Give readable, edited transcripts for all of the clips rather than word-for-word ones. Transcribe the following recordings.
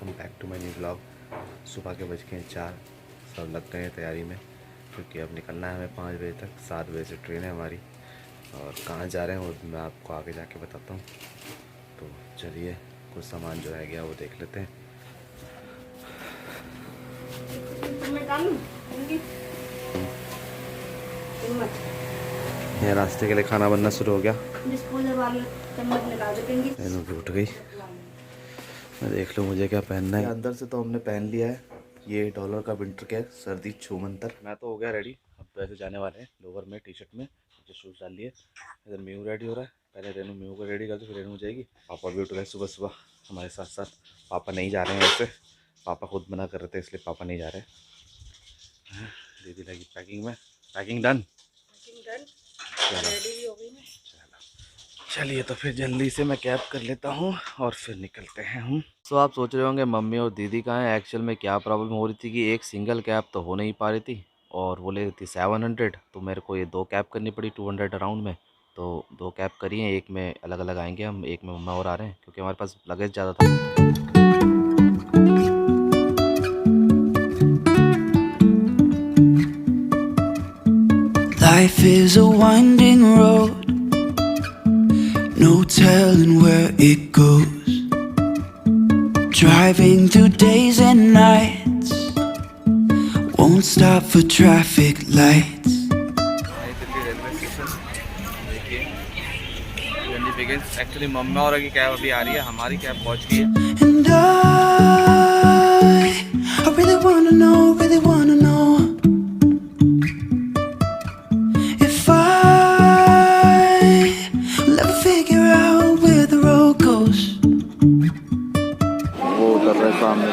Welcome back to my new blog. सुबह के बज के 4, सब लग गए हैं तैयारी में क्योंकि अब निकलना है हमें 5 बजे तक। 7 बजे से ट्रेन है हमारी और कहाँ जा रहे हैं वो मैं आपको आगे जाके बताता हूँ। तो चलिए कुछ सामान जो है गया वो देख लेते हैं। ये रास्ते के लिए खाना बनना शुरू हो गया। उठ गई। मैं देख लूँ मुझे क्या पहनना है। अंदर से तो हमने पहन लिया है ये डॉलर का विंटर केयर सर्दी छूमंतर। मैं तो हो गया रेडी। अब वैसे जाने वाले हैं लोअर में टी शर्ट में, नीचे शूज़ डाल लिए। इधर मीनू रेडी हो रहा है। पहले रेनू मीनू को रेडी कर दो फिर रेनू जाएगी। पापा भी उठ गए सुबह सुबह हमारे साथ साथ। पापा नहीं जा रहे हैं वैसे, पापा खुद मना कर रहे थे इसलिए पापा नहीं जा रहे। दीदी लगी पैकिंग में। Packing done. चलिए तो फिर जल्दी से मैं कैब कर लेता हूँ और फिर निकलते हैं हम। तो आप सोच रहे होंगे मम्मी और दीदी कहाँ हैं। एक्चुअल में क्या प्रॉब्लम हो रही थी कि एक सिंगल कैब तो हो नहीं पा रही थी और वो ले रही थी 700, तो मेरे को ये 2 कैब करनी पड़ी 200 अराउंड में। तो 2 कैब करी हैं, एक में अलग अलग आएंगे हम, एक में मम्मा और आ रहे हैं क्योंकि हमारे पास लगेज ज़्यादा था। Life is a winding road, no telling where it goes. Driving through days and nights, won't stop for traffic lights. Delhi railway station देखिए जर्नी बिगिंस। एक्चुअली मम्मा और की कैब अभी आ रही है, हमारी कैब पहुंच गई है। And I really wanna know if I'll ever figure out where the road goes. वो उतर रहे सामने।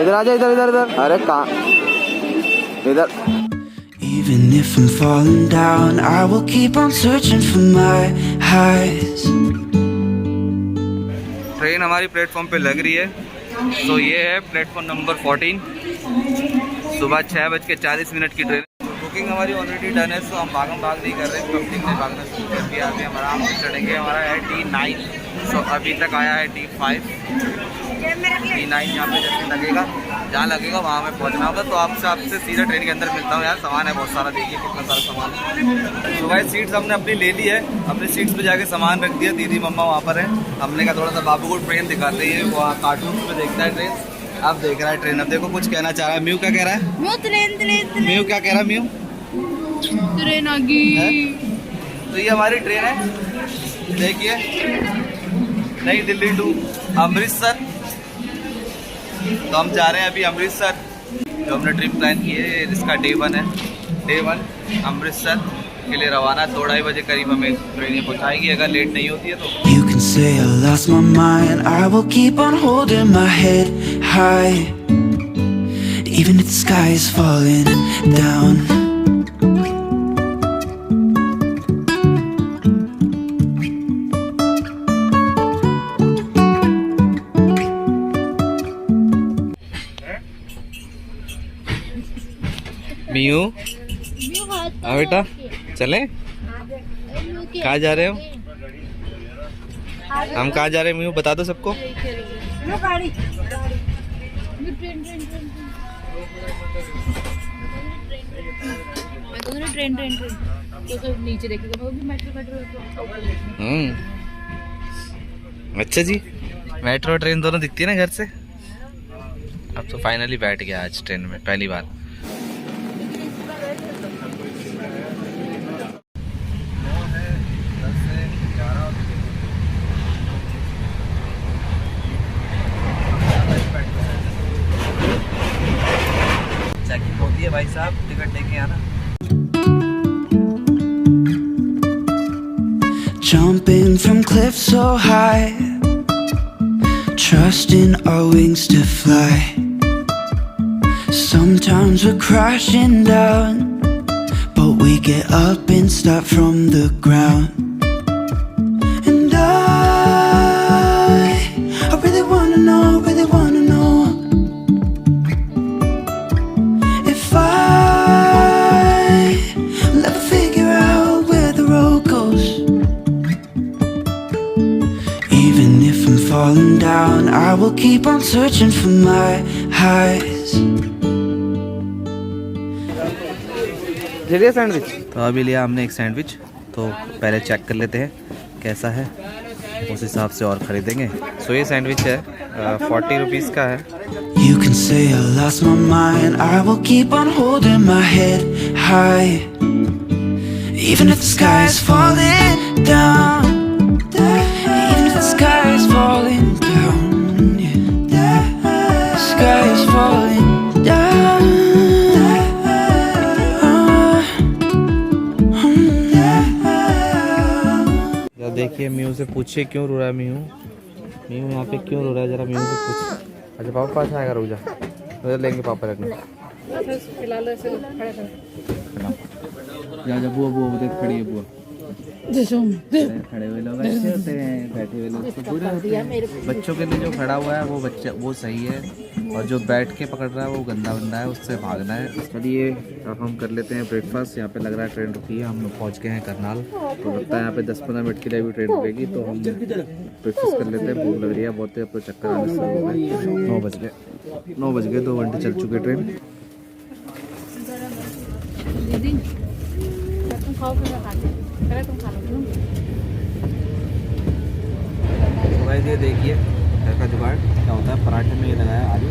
इधर आ जा, इधर इधर इधर। अरे कहाँ इधर। Even if I'm falling down, I will keep on searching for my highs. Train हमारी प्लेटफॉर्म पे लग रही है। तो ये है प्लेटफॉर्म नंबर 14। सुबह 6:40 की ट्रेन। बुकिंग हमारी ऑलरेडी डन है, तो हम भागम भाग नहीं कर रहे हैं। पब्लिक ने भागना शुरू कर दिया। अभी हम आराम से चढ़ेंगे। हमारा है D9, तो अभी तक आया है D5। D9 यहाँ पे जैसे लगेगा, जहाँ लगेगा वहाँ में पहुँचना होगा। तो आपसे सीधा ट्रेन के अंदर मिलता हूँ। यार सामान है बहुत सारा, देखिए कितना सारा सामान है। तो भाई सीट्स हमने अपनी ले ली है, अपनी सीट्स पे जाके सामान रख दिया। दीदी मम्मा वहाँ पर है। हमने कहा थोड़ा सा बाबू को ट्रेन दिखाते हैं, वहाँ कार्टून में देखता है ट्रेन। अब देख रहा है ट्रेन। अब देखो कुछ कहना चाह रहा है। म्यू क्या कह रहा है? म्यू क्या कह रहा है? म्यू ट्रेन आ गई। तो ये हमारी ट्रेन है, देखिए नई दिल्ली टू अमृतसर। तो हम जा रहे हैं अभी अमृतसर। जो हमने ट्रिप प्लान की है इसका डे 1 है। डे 1 अमृतसर के लिए रवाना। 2-2:30 बजे करीब हमें ट्रेन पहुंचाएगी अगर लेट नहीं होती है तो। You can say I lost my mind, I will keep on holding my head high, even if the sky is falling down. मियू हाँ बेटा चलें? कहाँ जा रहे हो? हम कहाँ जा रहे हैं मियू बता दो सबको। ट्रेन तो नीचे देखेगा वो भी मेट्रो। अच्छा जी, मेट्रो ट्रेन दोनों दिखती है ना घर से। अब तो फाइनली बैठ गया आज ट्रेन में पहली बार। चेकिंग होती है भाई साहब, टिकट लेके आना। Jumping from cliffs so high, trusting our wings to fly. Sometimes we're crashing down, but we get up and start from the ground. And I really wanna know if I'll ever figure out where the road goes. Even if I'm falling down, I will keep on searching for my highs. चलिए sandwich. तो अभी लिया हमने एक sandwich, तो पहले check कर लेते हैं कैसा है, उस हिसाब से और ख़रीदेंगे। सो ये सैंडविच है 40 रुपीज़ का है। You can say I lost my mind, I will keep on holding my head high. Even if the sky is falling down, even if the sky is falling down, yeah. The sky is falling down. या देखिए mu से पूछिए क्यों रो रहा है mu यहाँ पे क्यों रो रहा है, जरा म्यू से पूछ। अच्छा पापा पास आएगा, रुक जा, उधर लेंगे पापा रखने। जा जा बुआ बुआ देख खड़ी है बुआ। खड़े हुए लोग अच्छे होते हैं, बैठे हुए लोग तो बुरे होते हैं। बच्चों के लिए जो खड़ा हुआ है वो बच्चा वो सही है, और जो बैठ के पकड़ रहा है वो गंदा बंदा है, उससे भागना है। चलिए अब हम कर लेते हैं ब्रेकफास्ट। यहाँ पे लग रहा है ट्रेन रुकी है, हम लोग पहुँच गए हैं करनाल। तो लगता है यहाँ पे 10-15 मिनट के लिए भी ट्रेन रुकेगी, तो हम ब्रेकफास्ट कर लेते हैं। भूख लग रही है बहुत, अब तो चक्कर आने शुरू हो गए। 9 बज गए 2 घंटे चल चुके ट्रेन। दीदी तुम खाओ फिर मैं खाती हूँ, पहले तुम खा लो। भाई ये देखिए घर का जुगाड़ क्या होता है, पराठे में ये लगाया आलू,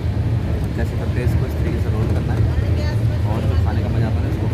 कैसे करते हैं इसको, इस तरीके से रोल करना है और जो खाने का मजा आता है इसको।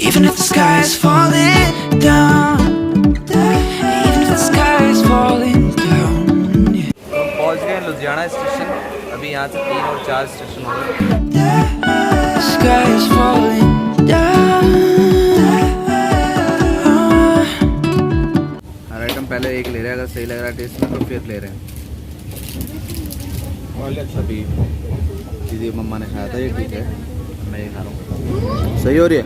Even if the sky is falling down, even if the sky is falling down, yeah. तो हम पहुँच गए लुधियाना स्टेशन। अभी यहाँ से 3 और 4 स्टेशन हो गए। The sky is falling down. Her item पहले एक ले रहे हैं, अगर सही लग रहा है टेस्ट में तो फिर ले रहे हैं। अभी दीदी मम्मा ने खाया था, ये ठीक है, मैं ये खा रहा हूँ। सही हो रही है।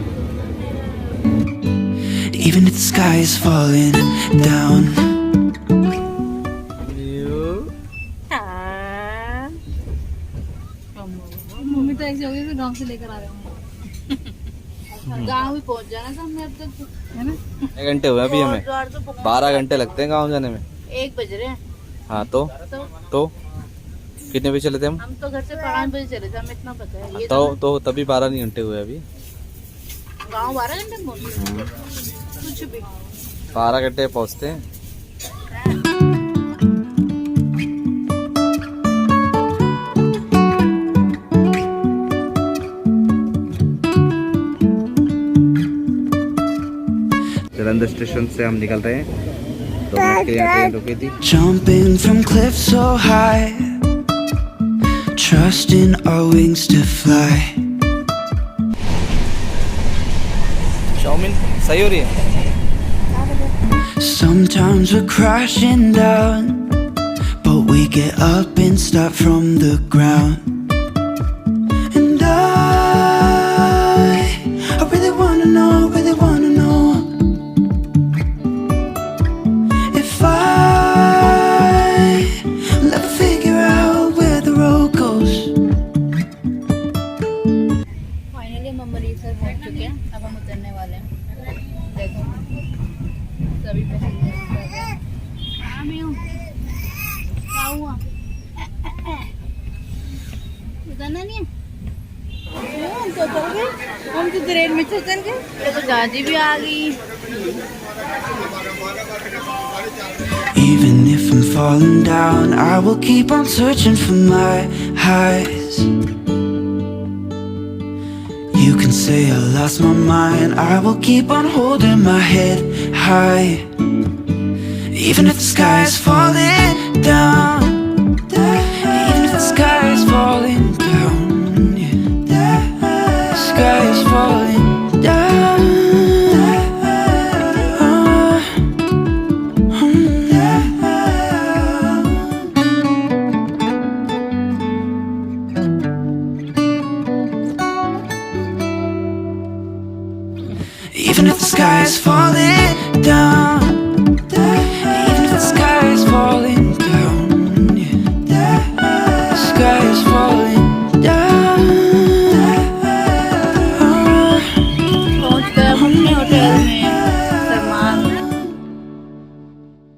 Even if the sky is falling down. Mummy तो ऐसे हो गई गाँव से लेकर आ रहे हैं। गाँव भी पहुँच जाना था हमने अब तक, है ना? 1 घंटे हुए अभी हमें, 12 घंटे लगते हैं गाँव जाने में। 1 बज रहे हैं। हाँ तो कितने बजे चले थे हम तो घर से 5 बजे चले थे, हमें इतना पता है। ये तो तभी 12 नहीं घंटे हुए अभी। गाँव 12 घंटे में पहुँचे कुछ भी 12 घंटे पहुँचते हैं। जलंधर स्टेशन से हम निकल रहे हैं, 2 मिनट के लिए ट्रेन रुकी थी। Jumping from cliffs so high, trusting our wings to fly. Chow mein सही हो रही है। Sometimes we're crashing down, but we get up and start from the ground. And I really wanna know if I'll ever figure out where the road goes. Finally हम अमृतसर पहुंच चुके हैं। अब हम उतरने वाले हैं। देखो सभी पैसेंजर हुआ? उतरना नहीं है? क्यों? हम तो उतर गए, हम तो ट्रेन में से उतर गए। ये तो जाजी भी आ गई। Even if I'm falling down, I will keep on searching for my highs. You can say I lost my mind, I will keep on holding my head high. Even if the sky is falling down, even if the sky is falling down, yeah. The sky is falling down. Even if the sky is falling down,